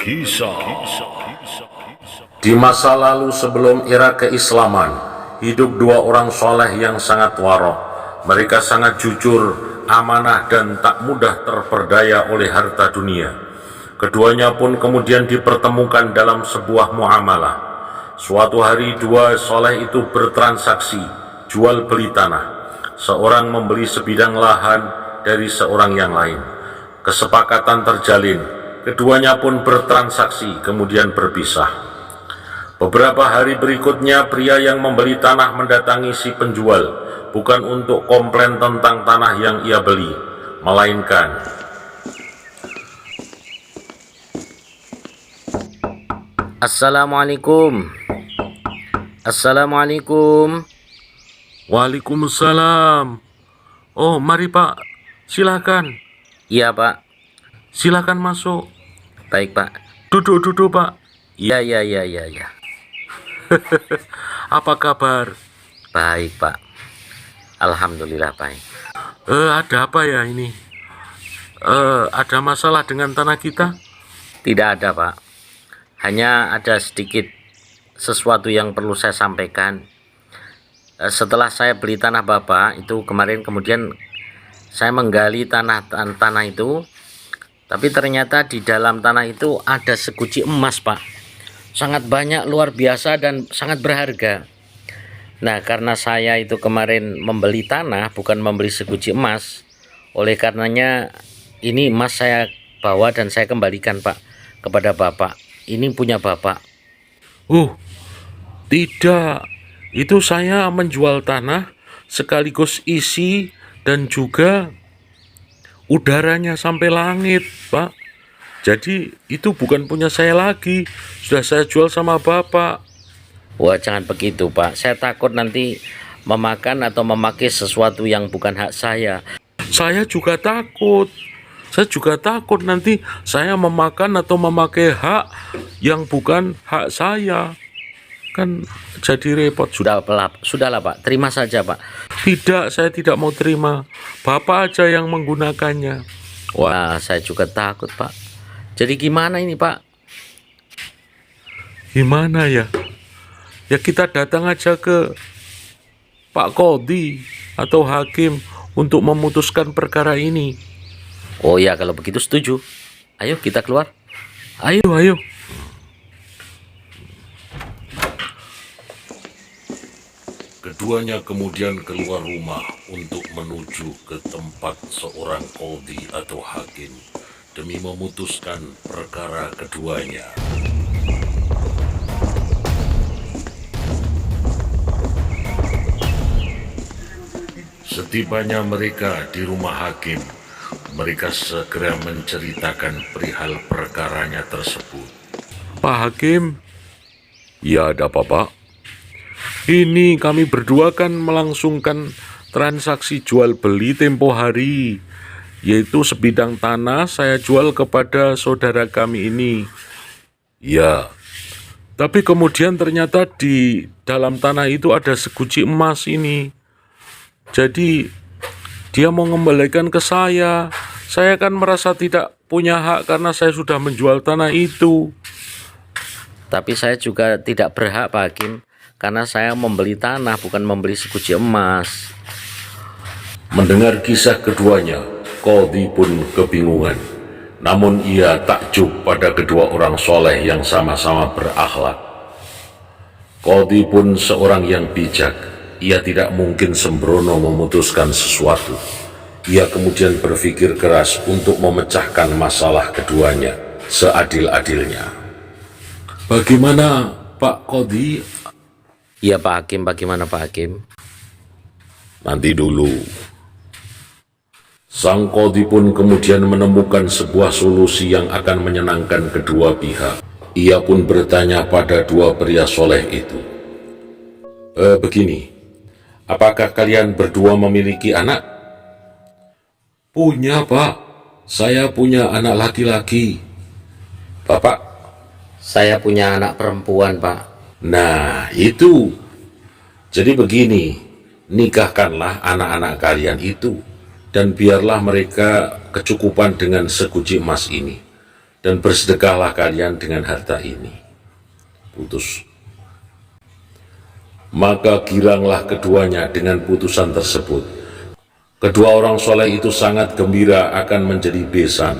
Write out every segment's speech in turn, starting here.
Kisah. Di masa lalu sebelum era keislaman, hidup dua orang soleh yang sangat warok. Mereka sangat jujur, amanah, dan tak mudah terperdaya oleh harta dunia. Keduanya pun kemudian dipertemukan dalam sebuah muamalah. Suatu hari dua soleh itu bertransaksi, jual beli tanah. Seorang membeli sebidang lahan dari seorang yang lain. Kesepakatan terjalin, keduanya pun bertransaksi, kemudian berpisah. Beberapa hari berikutnya, pria yang membeli tanah mendatangi si penjual, bukan untuk komplain tentang tanah yang ia beli, melainkan, Assalamualaikum. Assalamualaikum. Waalaikumsalam. Oh, mari Pak, silakan. Iya, Pak. Silakan masuk. Baik, Pak. Duduk Pak. Iya. Apa kabar? Baik, Pak. Alhamdulillah baik. Ada apa ya ini? Ada masalah dengan tanah kita? Tidak ada, Pak. Hanya ada sedikit sesuatu yang perlu saya sampaikan. Setelah saya beli tanah Bapak itu kemarin, kemudian saya menggali tanah itu, tapi ternyata di dalam tanah itu ada seguci emas, Pak. Sangat banyak, luar biasa, dan sangat berharga. Nah, karena saya itu kemarin membeli tanah, bukan membeli seguci emas, oleh karenanya ini emas saya bawa dan saya kembalikan, Pak, kepada Bapak. Ini punya Bapak. Tidak. Itu saya menjual tanah sekaligus isi dan juga udaranya sampai langit, Pak. Jadi itu bukan punya saya lagi, sudah saya jual sama Bapak. Wah, jangan begitu, Pak. Saya takut nanti memakan atau memakai sesuatu yang bukan hak saya. Saya juga takut nanti saya memakan atau memakai hak yang bukan hak saya. Kan jadi repot. Sudahlah, Pak. Terima saja, Pak. Tidak, saya tidak mau terima. Bapak aja yang menggunakannya. Wah, saya juga takut, Pak. Jadi gimana ini, Pak? Gimana ya? Ya kita datang aja ke Pak Qadhi atau Hakim untuk memutuskan perkara ini. Oh ya, kalau begitu setuju. Ayo kita keluar. Ayo. Keduanya kemudian keluar rumah untuk menuju ke tempat seorang qadhi atau hakim demi memutuskan perkara keduanya. Setibanya mereka di rumah hakim, mereka segera menceritakan perihal perkaranya tersebut. Pak Hakim, ya ada apa, Pak? Ini kami berdua kan melangsungkan transaksi jual beli tempo hari, yaitu sebidang tanah saya jual kepada saudara kami ini. Ya, tapi kemudian ternyata di dalam tanah itu ada seguci emas ini. Jadi dia mau mengembalikan ke saya. Saya kan merasa tidak punya hak karena saya sudah menjual tanah itu. Tapi saya juga tidak berhak, Pak Hakim, karena saya membeli tanah, bukan membeli seguci emas. Mendengar kisah keduanya, Qadhi pun kebingungan. Namun ia takjub pada kedua orang soleh yang sama-sama berakhlak. Qadhi pun seorang yang bijak. Ia tidak mungkin sembrono memutuskan sesuatu. Ia kemudian berpikir keras untuk memecahkan masalah keduanya seadil-adilnya. Bagaimana Pak Qadhi? Iya, Pak Hakim, bagaimana Pak Hakim? Nanti dulu. Sang qadhi pun kemudian menemukan sebuah solusi yang akan menyenangkan kedua pihak. Ia pun bertanya pada dua pria soleh itu. Begini, apakah kalian berdua memiliki anak? Punya, Pak. Saya punya anak laki-laki. Bapak? Saya punya anak perempuan, Pak. Nah, itu. Jadi begini, nikahkanlah anak-anak kalian itu, dan biarlah mereka kecukupan dengan seguci emas ini. dan bersedekahlah kalian dengan harta ini. Putus. Maka giranglah keduanya dengan putusan tersebut. Kedua orang soleh itu sangat gembira akan menjadi besan.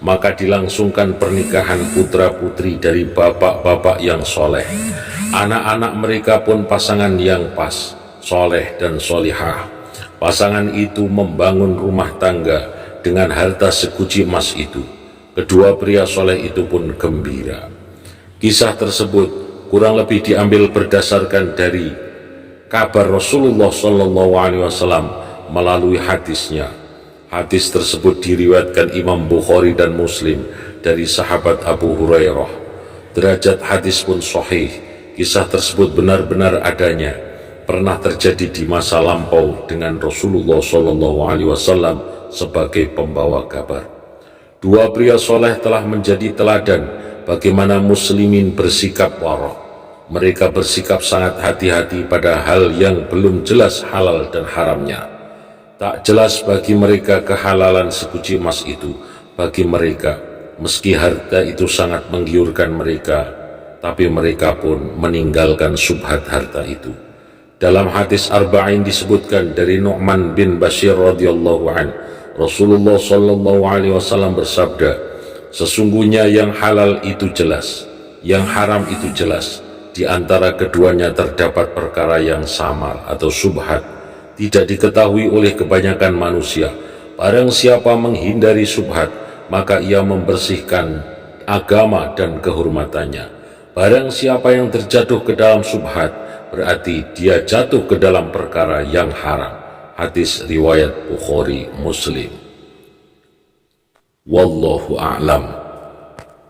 Maka dilangsungkan pernikahan putra-putri dari bapak-bapak yang soleh. Anak-anak mereka pun pasangan yang pas, soleh dan solihah. Pasangan itu membangun rumah tangga dengan harta sekuci emas itu. Kedua pria soleh itu pun gembira. Kisah tersebut kurang lebih diambil berdasarkan dari kabar Rasulullah SAW melalui hadisnya. Hadis tersebut diriwayatkan Imam Bukhari dan Muslim dari sahabat Abu Hurairah. Derajat hadis pun sahih. Kisah tersebut benar-benar adanya, pernah terjadi di masa lampau dengan Rasulullah SAW sebagai pembawa kabar. Dua pria soleh telah menjadi teladan bagaimana muslimin bersikap warok. Mereka bersikap sangat hati-hati pada hal yang belum jelas halal dan haramnya. Tak jelas bagi mereka kehalalan sekuci emas itu. Bagi mereka, meski harta itu sangat menggiurkan mereka, tapi mereka pun meninggalkan subhat harta itu. Dalam hadis Arba'in disebutkan dari Nu'man bin Bashir radhiyallahu an, Rasulullah SAW bersabda, sesungguhnya yang halal itu jelas, yang haram itu jelas. Di antara keduanya terdapat perkara yang samar atau subhat, tidak diketahui oleh kebanyakan manusia. Barang siapa menghindari subhat, maka ia membersihkan agama dan kehormatannya. Barang siapa yang terjatuh ke dalam subhat, berarti dia jatuh ke dalam perkara yang haram. Hadis riwayat Bukhari Muslim. Wallahu a'lam.